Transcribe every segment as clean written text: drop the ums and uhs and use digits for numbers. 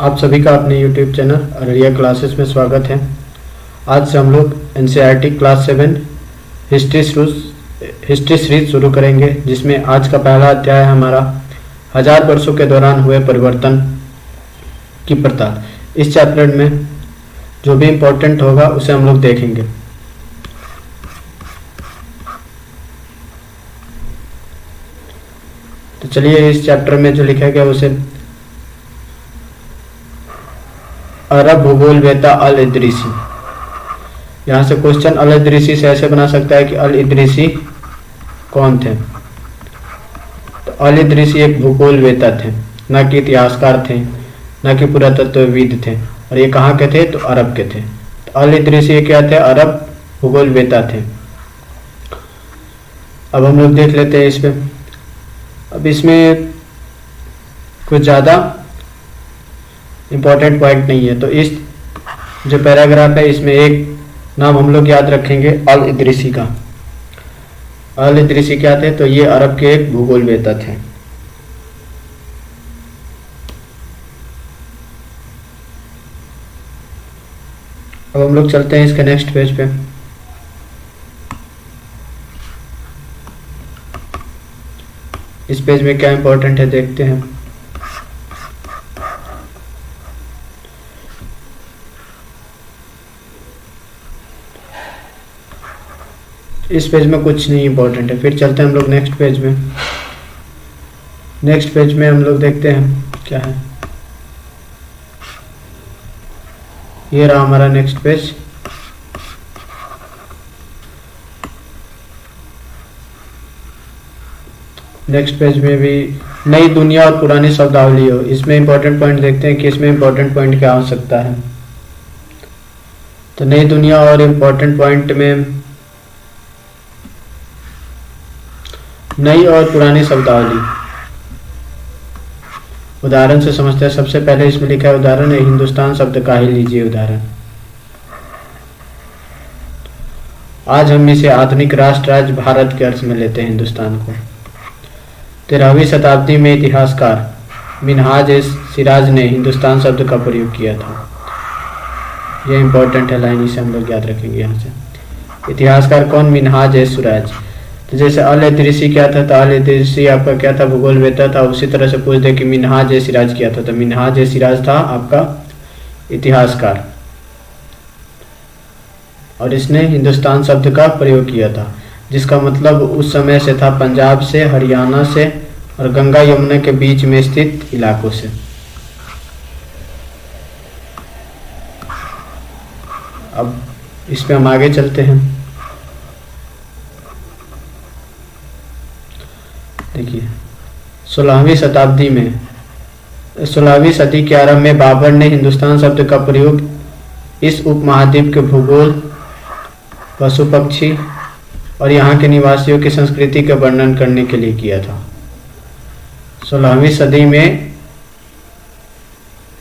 आप सभी का अपने YouTube चैनल अररिया क्लासेस में स्वागत है। आज से हम लोग NCERT क्लास 7 हिस्ट्री सीरीज शुरू करेंगे, जिसमें आज का पहला अध्याय है हमारा 1000 वर्षों के दौरान हुए परिवर्तन की पड़ताल। इस चैप्टर में जो भी इम्पोर्टेंट होगा उसे हम लोग देखेंगे। तो चलिए इस चैप्टर में जो लिखा गया उसे अरब भूगोल वेता अल इदरीसी। यहाँ से क्वेश्चन अल इदरीसी से ऐसे बना सकता है कि अल इदरीसी कौन थे। तो अल इदरीसी एक भूगोल वेता थे, न कि इतिहासकार थे, न कि पुरातत्वविद थे। और ये कहाँ के थे? तो अरब के थे। तो अल इदरीसी क्या थे? अरब भूगोल वेता थे। अब हम लोग देख लेते हैं इस पे। अब इसमें कुछ ज़्यादा इम्पोर्टेंट पॉइंट नहीं है। तो इस जो पैराग्राफ है इसमें एक नाम हम लोग याद रखेंगे अल इदरीसी का। अल इदरीसी क्या थे? तो ये अरब के एक भूगोल वेता थे। अब हम लोग चलते हैं इसके नेक्स्ट पेज पे। इस पेज में क्या इम्पोर्टेंट है देखते हैं। इस पेज में कुछ नहीं इम्पोर्टेंट है। फिर चलते हैं हम लोग नेक्स्ट पेज में। नेक्स्ट पेज में हम लोग देखते हैं क्या है। ये रहा हमारा नेक्स्ट पेज। नेक्स्ट पेज में भी नई दुनिया और पुरानी शब्दावली हो। इसमें इंपॉर्टेंट पॉइंट देखते हैं कि इसमें इंपॉर्टेंट पॉइंट क्या हो सकता है। तो नई दुनिया और इम्पोर्टेंट पॉइंट में नई और पुरानी शब्दावली उदाहरण से समझते हैं। सबसे पहले इसमें लिखा है उदाहरण है हिंदुस्तान शब्द का ही लीजिए उदाहरण। आज हम इसे आधुनिक राष्ट्र राज्य भारत के अर्थ में लेते हैं हिंदुस्तान को। 13वीं शताब्दी में इतिहासकार मिनहाज ए सिराज ने हिंदुस्तान शब्द का प्रयोग किया था। यह इंपॉर्टेंट है लाइन, इसे हम लोग याद रखेंगे। यहाँ से इतिहासकार कौन? मिनहाज ए सिराज। तो जैसे अल इदरीसी क्या था? तो अल इदरीसी आपका क्या था? भूगोल वेता था। उसी तरह से पूछ दे कि मिनहाज ए सिराज क्या था? तो मिनहाज ए सिराज था आपका इतिहासकार, और इसने हिंदुस्तान शब्द का प्रयोग किया था, जिसका मतलब उस समय से था पंजाब से, हरियाणा से और गंगा यमुना के बीच में स्थित इलाकों से। अब इस पे हम आगे चलते हैं। देखिए 16वीं शताब्दी में 16वीं सदी के आरंभ में बाबर ने हिंदुस्तान शब्द का प्रयोग इस उपमहाद्वीप के भूगोल, पशु पक्षी और यहाँ के निवासियों की संस्कृति का वर्णन करने के लिए किया था। 16वीं सदी में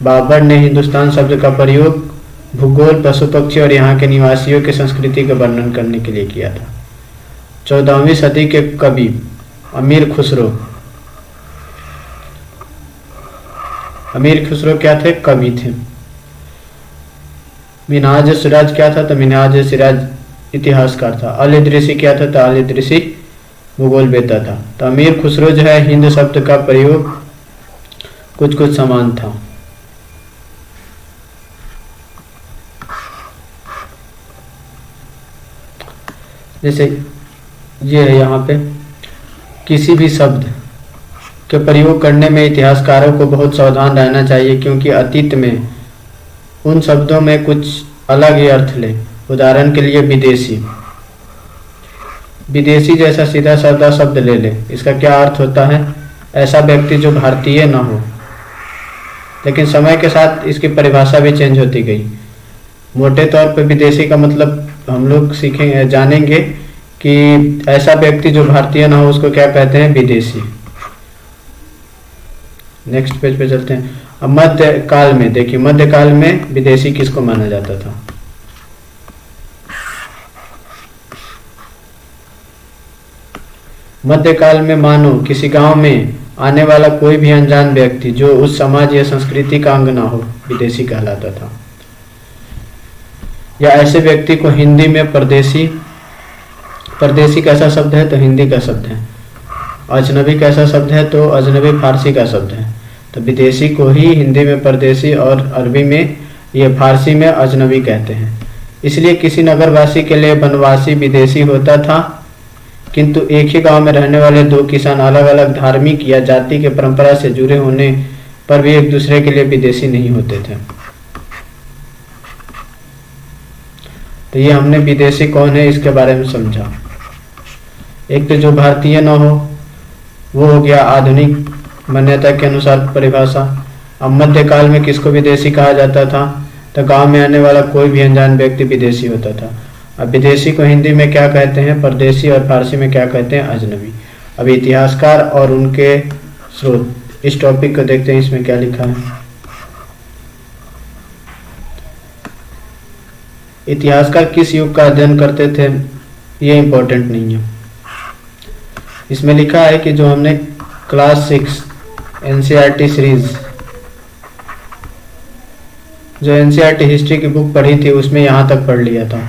बाबर ने हिंदुस्तान शब्द का प्रयोग भूगोल, पशु पक्षी और यहाँ के निवासियों की संस्कृति का वर्णन करने के लिए किया था। 14वीं सदी के कवि अमीर खुसरो क्या थे? कवि थे। मिनहाज सिराज क्या था? तो मिनहाज सिराज इतिहासकार था। अल इदरीसी क्या था? तो अल इदरीसी भूगोल वेता था। तो अमीर खुसरो जो है हिंद शब्द का प्रयोग कुछ कुछ समान था। जैसे ये है यहाँ पे, किसी भी शब्द के प्रयोग करने में इतिहासकारों को बहुत सावधान रहना चाहिए, क्योंकि अतीत में उन शब्दों में कुछ अलग ही अर्थ ले। उदाहरण के लिए विदेशी जैसा सीधा साधा शब्द ले ले। इसका क्या अर्थ होता है? ऐसा व्यक्ति जो भारतीय न हो। लेकिन समय के साथ इसकी परिभाषा भी चेंज होती गई। मोटे तौर पे विदेशी का मतलब हम लोग सीखेंगे, जानेंगे कि ऐसा व्यक्ति जो भारतीय ना हो उसको क्या कहते हैं? विदेशी। नेक्स्ट पेज पे चलते हैं। अब मध्यकाल में देखिए, मध्यकाल में विदेशी किसको माना जाता था? मध्यकाल में मानो किसी गांव में आने वाला कोई भी अनजान व्यक्ति जो उस समाज या संस्कृति का अंग ना हो विदेशी कहलाता था। या ऐसे व्यक्ति को हिंदी में परदेशी, परदेशी कैसा शब्द है तो हिंदी का शब्द है। अजनबी कैसा शब्द है तो अजनबी फारसी का शब्द है। तो विदेशी को ही हिंदी में परदेशी और अरबी में, ये फारसी में अजनबी कहते हैं। इसलिए किसी नगरवासी के लिए वनवासी विदेशी होता था, किंतु एक ही गांव में रहने वाले दो किसान अलग अलग धार्मिक या जाति के परंपरा से जुड़े होने पर भी एक दूसरे के लिए विदेशी नहीं होते थे। तो ये हमने विदेशी कौन है इसके बारे में समझा। एक तो जो भारतीय न हो, वो हो गया आधुनिक मान्यता के अनुसार परिभाषा। अब मध्यकाल में किसको विदेशी कहा जाता था तो गांव में आने वाला कोई भी अनजान व्यक्ति विदेशी होता था। अब विदेशी को हिंदी में क्या कहते हैं परदेशी, और फारसी में क्या कहते हैं अजनबी। अब इतिहासकार और उनके स्रोत, इस टॉपिक को देखते हैं, इसमें क्या लिखा है। इतिहासकार किस युग का अध्ययन करते थे ये इंपॉर्टेंट नहीं है। इसमें लिखा है कि जो हमने क्लास 6 एनसीईआरटी सीरीज, जो एनसीईआरटी हिस्ट्री की बुक पढ़ी थी उसमें यहाँ तक पढ़ लिया था।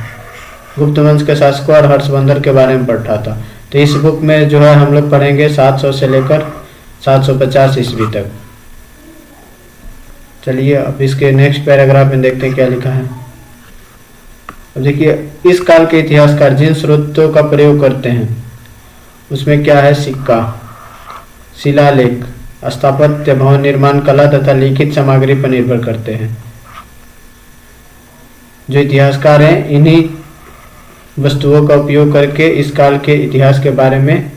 गुप्त वंश के शासकों और हर्षवर्धन के बारे में पढ़ा था। तो इस बुक में जो है हम लोग पढ़ेंगे 700 से लेकर 750 ईस्वी तक। चलिए अब इसके नेक्स्ट पैराग्राफ में देखते हैं क्या लिखा है। अब देखिए, इस काल के इतिहासकार जिन स्रोतों का प्रयोग करते हैं उसमें क्या है, सिक्का, शिलालेख, स्थापत्य, भवन निर्माण कला तथा लिखित सामग्री पर निर्भर करते हैं। जो इतिहासकार हैं इन्हीं वस्तुओं का उपयोग करके इस काल के इतिहास के बारे में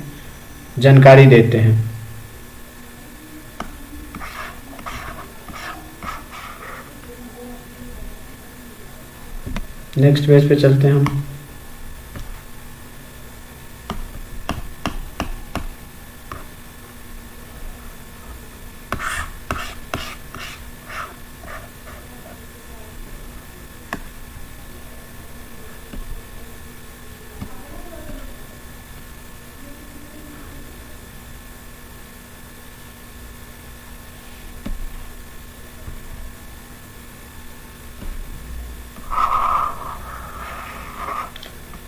जानकारी देते हैं। नेक्स्ट पेज पे चलते हैं हम।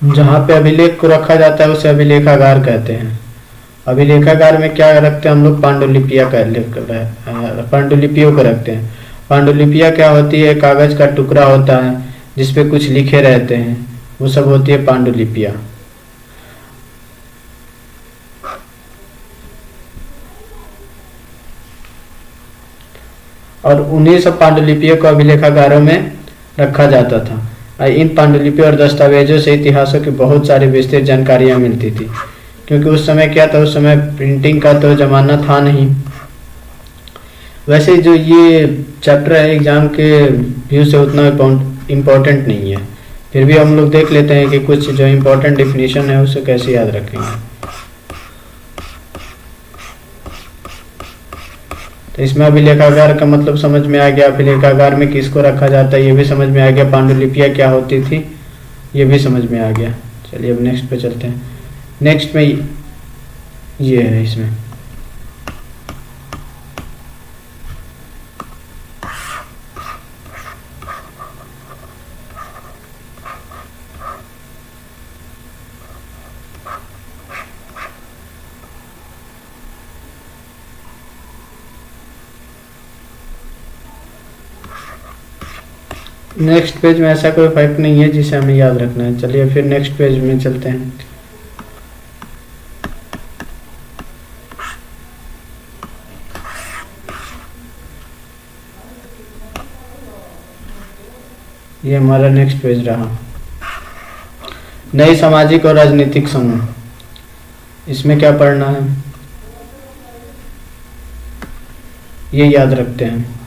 जहाँ पे अभिलेख को रखा जाता है उसे अभिलेखागार कहते हैं। अभिलेखागार में क्या रखते हैं हम लोग, पांडुलिपियों को रखते हैं। पांडुलिपियाँ क्या होती है, कागज का टुकड़ा होता है जिसपे कुछ लिखे रहते हैं, वो सब होती है पांडुलिपियाँ। और उन्हीं सब पांडुलिपियों को अभिलेखागारों में रखा जाता था। इन पांडुलिपियों और दस्तावेजों से इतिहासों की बहुत सारी विस्तृत जानकारियां मिलती थी, क्योंकि उस समय क्या था, उस समय प्रिंटिंग का तो जमाना था नहीं। वैसे जो ये चैप्टर है एग्जाम के व्यू से उतना इम्पोर्टेंट नहीं है, फिर भी हम लोग देख लेते हैं कि कुछ जो इम्पोर्टेंट डेफिनेशन है उसे कैसे याद रखेंगे। तो इसमें अभिलेखागार का मतलब समझ में आ गया, अभिलेखागार में किसको रखा जाता है ये भी समझ में आ गया, पांडुलिपियाँ क्या होती थी ये भी समझ में आ गया। चलिए अब नेक्स्ट पे चलते हैं। नेक्स्ट में ये है, इसमें नेक्स्ट पेज में ऐसा कोई फैक्ट नहीं है जिसे हमें याद रखना है। चलिए फिर नेक्स्ट पेज में चलते हैं। ये हमारा नेक्स्ट पेज रहा। नई सामाजिक और राजनीतिक समूह, इसमें क्या पढ़ना है ये याद रखते हैं।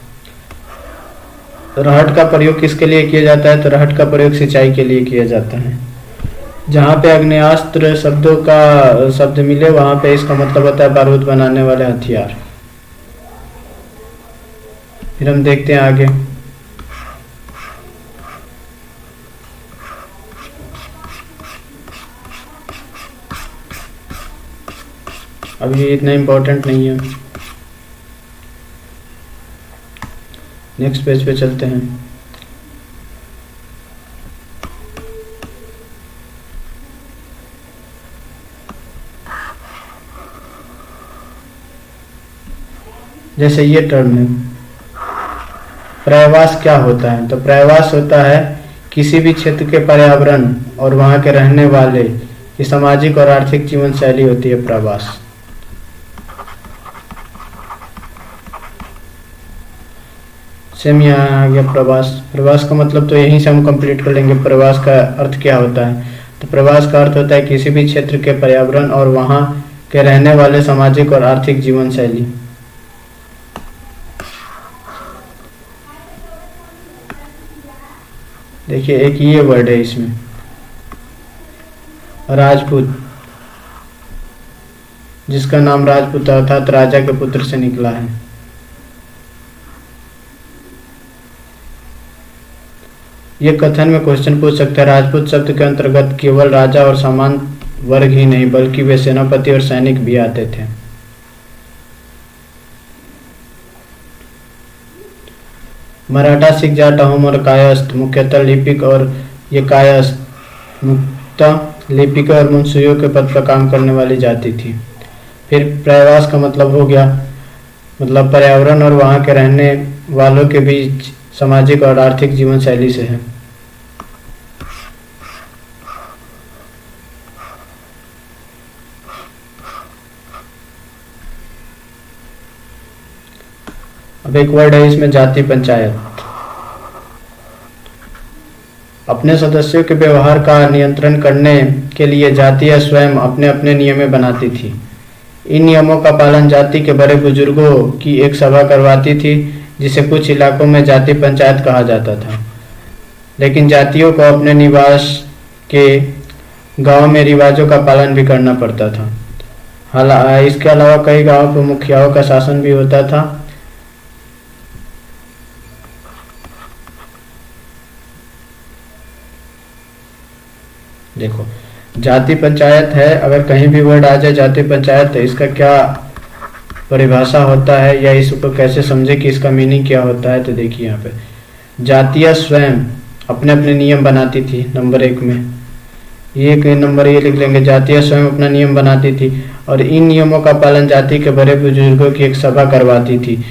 रहट का प्रयोग किसके लिए किया जाता है, तो रहट का प्रयोग सिंचाई के लिए किया जाता है। जहाँ पे आग्नेयास्त्र शब्दों का शब्द मिले वहां पे इसका मतलब होता है बारूद बनाने वाले हथियार। फिर हम देखते हैं आगे। अब अब ये इतना इम्पोर्टेंट नहीं है। नेक्स्ट पेज पे चलते हैं। जैसे ये टर्म है, पर्यायवास क्या होता है? तो पर्यायवास होता है किसी भी क्षेत्र के पर्यावरण और वहाँ के रहने वाले की सामाजिक और आर्थिक जीवन शैली होती है पर्यायवास। सेम यहाँ आ गया प्रवास। प्रवास का मतलब तो यहीं से हम कंप्लीट कर लेंगे। प्रवास का अर्थ क्या होता है? तो प्रवास का अर्थ होता है किसी भी क्षेत्र के पर्यावरण और वहाँ के रहने वाले सामाजिक और आर्थिक जीवन शैली। देखिए एक ये वर्ड है इसमें, राजपूत, जिसका नाम राजपूत अर्थात राजा के पुत्र से निकला है। ये कथन में क्वेश्चन पूछ सकता है, राजपूत शब्द के अंतर्गत केवल राजा और सामान्य वर्ग ही नहीं बल्कि वे सेनापति और सैनिक भी आते थे। मराठा, सिख, जाट, अहोम और कायस्थ मुख्यतः लिपिक और ये कायस्थ मुख्यतः लिपिक और मुंशियों के पद पर काम करने वाली जाति थी। फिर पर्यायवास का मतलब हो गया, मतलब पर्यावरण और वहाँ के रहने वालों के बीच सामाजिक और आर्थिक जीवन शैली से है। अब एक वर्ड है इसमें, जाति पंचायत। अपने सदस्यों के व्यवहार का नियंत्रण करने के लिए जातियां स्वयं अपने अपने नियम बनाती थी। इन नियमों का पालन जाति के बड़े बुजुर्गों की एक सभा करवाती थी, जिसे कुछ इलाकों में जाति पंचायत कहा जाता था। लेकिन जातियों को अपने निवास के गांव में रिवाजों का पालन भी करना पड़ता था। हालांकि इसके अलावा कई गांवों पर मुखियाओं का शासन भी होता था। देखो जाति पंचायत है, अगर कहीं भी वर्ड आ जाए जाति पंचायत तो इसका क्या परिभाषा होता है या इसको कैसे समझे कि इसका मीनिंग क्या होता है। तो देखिए यहाँ पे जातियां स्वयं अपने अपने नियम बनाती थी। नंबर 1 में ये नंबर ये लिख लेंगे, जातियां स्वयं अपना नियम बनाती थी और इन नियमों का पालन जाति के बड़े बुजुर्गों की एक सभा करवाती थी,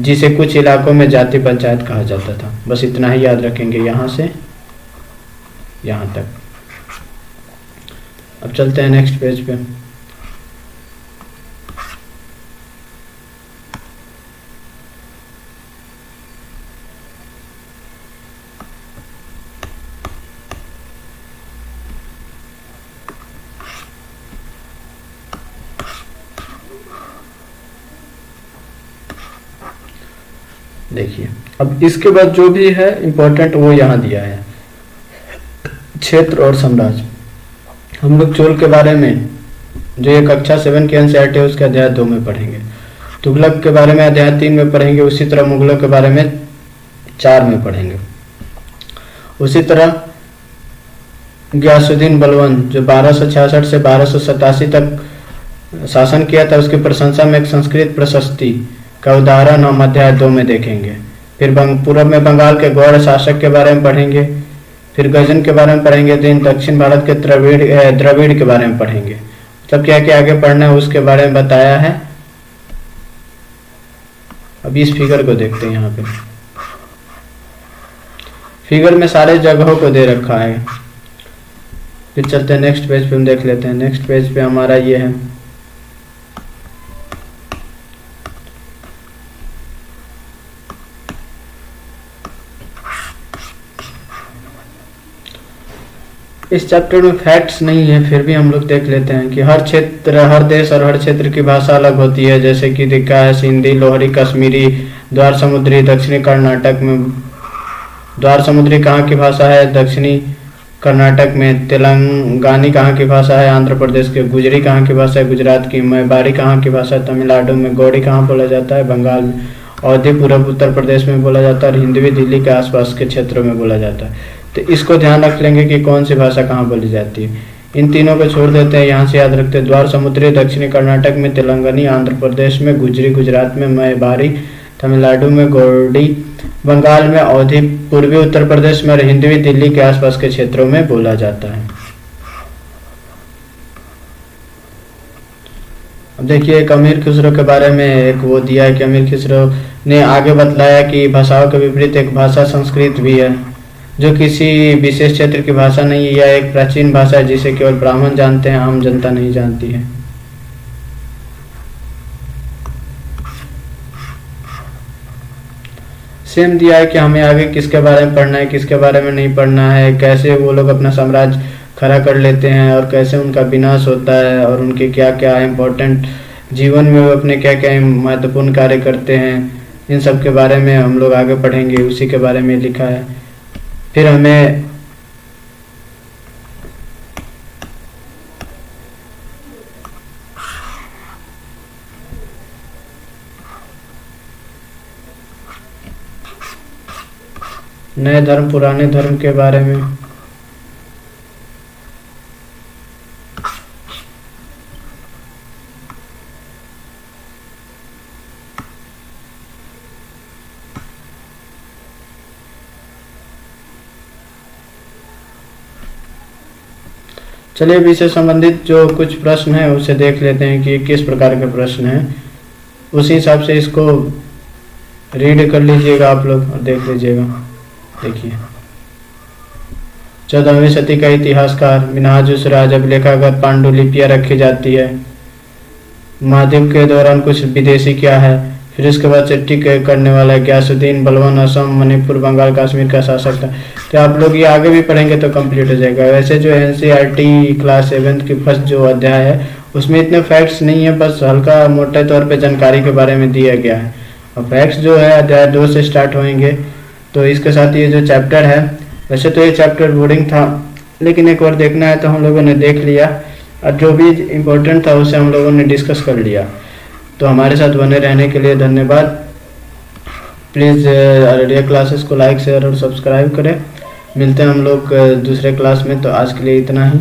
जिसे कुछ इलाकों में जाति पंचायत कहा जाता था। बस इतना ही याद रखेंगे यहाँ से यहाँ तक। अब चलते हैं नेक्स्ट पेज पे। देखिए अब इसके बाद जो भी है इंपॉर्टेंट वो यहाँ दिया है, क्षेत्र और साम्राज्य। हम लोग चोल के बारे में जो ये कक्षा 7 की एनसीईआरटी है उसके अध्याय 2 में पढ़ेंगे। तुगलक के बारे में अध्याय 3 में पढ़ेंगे। उसी तरह मुगलों के बारे में 4 में पढ़ेंगे। उसी तरह गयासुद्दीन बलबन जो 1266 से 1287 तक शासन किया था, उसकी प्रशंसा में एक संस्कृत प्रशस्ति का उदाहरण हम अध्याय 2 में देखेंगे। फिर पूर्व में बंगाल के गौड़ शासक के बारे में पढ़ेंगे। फिर गजन के बारे में पढ़ेंगे। दिन दक्षिण भारत के द्रविड़ के बारे में पढ़ेंगे। मतलब क्या क्या आगे पढ़ना है उसके बारे में बताया है। अब इस फिगर को देखते हैं। यहाँ पे फिगर में सारे जगहों को दे रखा है। फिर चलते हैं नेक्स्ट पेज पे, हम देख लेते हैं। नेक्स्ट पेज पे हमारा ये है, इस चैप्टर में फैक्ट्स नहीं है, फिर भी हम लोग देख लेते हैं कि हर क्षेत्र, हर देश और हर क्षेत्र की भाषा अलग होती है। जैसे कि दिखा है सिंधी, लोहरी, कश्मीरी, द्वार समुद्री। दक्षिणी कर्नाटक में द्वार समुद्री कहाँ की भाषा है? दक्षिणी कर्नाटक में। तेलंगानी कहाँ की भाषा है? आंध्र प्रदेश के। गुजरी कहाँ की भाषा है? गुजरात की। मैबारी कहाँ की भाषा है? तमिलनाडु में। गौड़ी कहाँ बोला जाता है? बंगाल में। अवधी पूर्व उत्तर प्रदेश में बोला जाता है और हिंदवी दिल्ली के आसपास के क्षेत्रों में बोला जाता है। तो इसको ध्यान रख लेंगे कि कौन सी भाषा कहाँ बोली जाती है। इन तीनों को छोड़ देते हैं, यहाँ से याद रखते हैं। द्वार समुद्री, दक्षिणी कर्नाटक में तेलंगानी, आंध्र प्रदेश में गुजरी, गुजरात में मैबारी, तमिलनाडु में गौड़ी, बंगाल में अवधी, पूर्वी उत्तर प्रदेश में और हिंदवी दिल्ली के आसपास के क्षेत्रों में बोला जाता है। अब देखिए एक अमीर खुसरो के बारे में एक वो दिया है कि अमीर खुसरो ने आगे बतलाया कि भाषाओं के विपरीत एक भाषा संस्कृत भी है, जो किसी विशेष क्षेत्र की भाषा नहीं है। यह एक प्राचीन भाषा है जिसे केवल ब्राह्मण जानते हैं, आम जनता नहीं जानती है। सेम दिया है कि हमें आगे किसके बारे में पढ़ना है, किसके बारे में नहीं पढ़ना है, कैसे वो लोग अपना साम्राज्य खड़ा कर लेते हैं और कैसे उनका विनाश होता है और उनके क्या क्या इम्पोर्टेंट जीवन में वो अपने क्या क्या महत्वपूर्ण कार्य करते हैं। इन सब के बारे में हम लोग आगे पढ़ेंगे, उसी के बारे में लिखा है। फिर हमें नए धर्म पुराने धर्म के बारे में, चलिए अभी इससे संबंधित जो कुछ प्रश्न है उसे देख लेते हैं कि किस प्रकार के प्रश्न हैं। उसी हिसाब से इसको रीड कर लीजिएगा आप लोग और देख लीजिएगा। देखिए 14वीं सदी का इतिहासकार मिन्हाजुस्सराज अभिलेखागत पांडुलिपियां रखी जाती है। महाद्वीप के दौरान कुछ विदेशी क्या है। फिर उसके बाद चिट्ठी करने वाला ग्यासुद्दीन बलवान असम मणिपुर बंगाल कश्मीर का शासक था। तो आप लोग ये आगे भी पढ़ेंगे तो कंप्लीट हो जाएगा। वैसे जो एनसीईआरटी क्लास 7 की फर्स्ट जो अध्याय है उसमें इतने फैक्ट्स नहीं है, बस हल्का मोटे तौर पे जानकारी के बारे में दिया गया है। और फैक्ट्स जो है अध्याय 2 से स्टार्ट होंगे। तो इसके साथ ये जो चैप्टर है, वैसे तो ये चैप्टर बोरिंग था लेकिन एक बार देखना है तो हम लोगों ने देख लिया और जो भी इम्पोर्टेंट था उसे हम लोगों ने डिस्कस कर लिया। तो हमारे साथ बने रहने के लिए धन्यवाद। प्लीज़ अररिया क्लासेस को लाइक शेयर और सब्सक्राइब करें। मिलते हैं हम लोग दूसरे क्लास में। तो आज के लिए इतना ही।